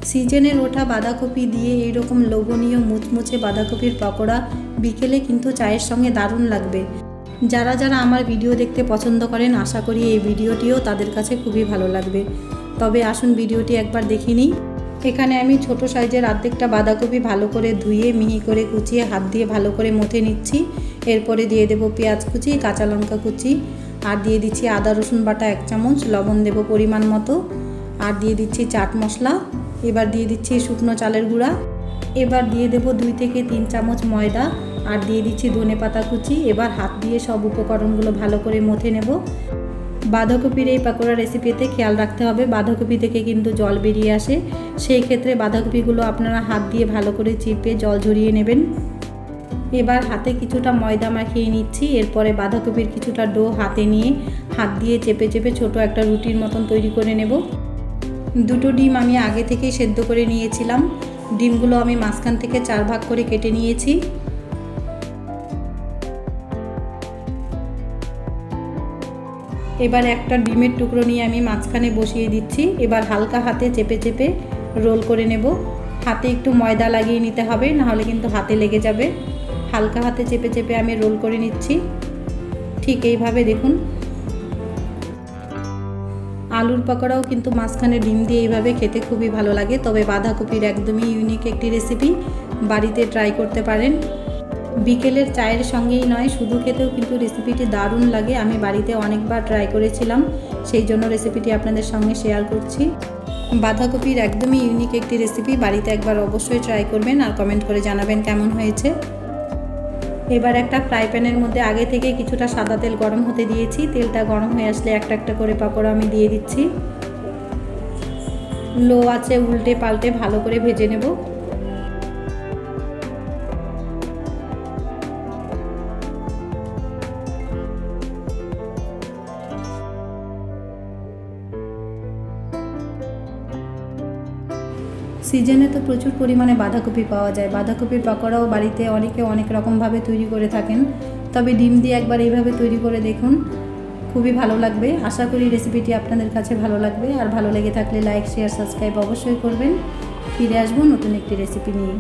সিজনের ওঠা বাঁধাকপি দিয়ে এইরকম লোভনীয় মুচমুচে বাঁধাকপির পকোড়া বিকেলে কিন্তু চায়ের সঙ্গে দারুণ লাগবে। যারা যারা আমার ভিডিও দেখতে পছন্দ করেন, আশা করি এই ভিডিওটিও তাদের কাছে খুবই ভালো লাগবে। তবে আসুন ভিডিওটি একবার দেখে নিই। এখানে আমি ছোট সাইজের অর্ধেকটা বাঁধাকপি ভালো করে ধুয়ে মিহি করে কুচিয়ে হাত দিয়ে ভালো করে মথে নিচ্ছি। এরপরে দিয়ে দেব পেঁয়াজ কুচি, কাঁচা লঙ্কা কুচি, আর দিয়ে দিচ্ছি আদা রসুন বাটা 1 চামচ, লবণ দেব পরিমাণ মতো, আর দিয়ে দিচ্ছি চাট মশলা। এবার দিয়ে দিচ্ছি শুকনো চালের গুঁড়া। এবার দিয়ে দেব 2 থেকে 3 চামচ ময়দা, আর দিয়ে দিচ্ছি ধনেপাতা কুচি। এবার হাত দিয়ে সব উপকরণগুলো ভালো করে মথে নেব। বাঁধাকপির এই পাকোড়া রেসিপিতে খেয়াল রাখতে হবে বাঁধাকপি থেকে কিন্তু জল বেরিয়ে আসে, সেই ক্ষেত্রে বাঁধাকপিগুলো আপনারা হাত দিয়ে ভালো করে চিপে জল ঝরিয়ে নেবেন। এবার হাতে কিছুটা ময়দা মাখিয়ে নিচ্ছি। এরপরে বাঁধাকপির কিছুটা ডো হাতে নিয়ে হাত দিয়ে চেপে চেপে ছোট একটা রুটির মতন তৈরি করে নেব। 2টো ডিম আমি আগে থেকেই সেদ্ধ করে নিয়েছিলাম। ডিমগুলো আমি মাঝখান থেকে 4 ভাগ করে কেটে নিয়েছি। এবার একটা ডিমের টুকরো নিয়ে আমি মাঝখানে বসিয়ে দিচ্ছি। এবার হালকা হাতে চেপে চেপে রোল করে নেব। হাতে একটু ময়দা লাগিয়ে নিতে হবে, নাহলে কিন্তু হাতে লেগে যাবে। হালকা হাতে চেপে চেপে আমি রোল করে নিচ্ছি। ঠিক এইভাবে দেখুন। আলুর পকোড়াও কিন্তু মাঝখানে ডিম দিয়ে এইভাবে খেতে খুবই ভালো লাগে। তবে বাঁধাকপির একদমই ইউনিক একটি রেসিপি, বাড়িতে ট্রাই করতে পারেন। বিকেলের চায়ের সঙ্গেই নয়, শুধু খেতেও কিন্তু রেসিপিটি দারুণ লাগে। আমি বাড়িতে অনেকবার ট্রাই করেছিলাম, সেই জন্য রেসিপিটি আপনাদের সঙ্গে শেয়ার করছি। বাঁধাকপির একদমই ইউনিক একটি রেসিপি, বাড়িতে একবার অবশ্যই ট্রাই করবেন আর কমেন্ট করে জানাবেন কেমন হয়েছে। এবার একটা ফ্রাই প্যানের মধ্যে আগে থেকে কিছুটা সাদা তেল গরম হতে দিয়েছি। তেলটা গরম হয়ে আসলে একটা একটা করে পাকোড়া আমি দিয়ে দিচ্ছি। লো আঁচে উল্টে পাল্টে ভালো করে ভেজে নেব। সিজনে তো প্রচুর পরিমাণে বাঁধাকপি পাওয়া যায়। বাঁধাকপির পকোড়াও বাড়িতে অনেকে অনেক রকমভাবে তৈরি করে থাকেন, তবে ডিম দিয়ে একবার এইভাবে তৈরি করে দেখুন, খুবই ভালো লাগবে। আশা করি রেসিপিটি আপনাদের কাছে ভালো লাগবে। আর ভালো লেগে থাকলে লাইক, শেয়ার, সাবস্ক্রাইব অবশ্যই করবেন। ফিরে আসবো নতুন একটি রেসিপি নিয়ে।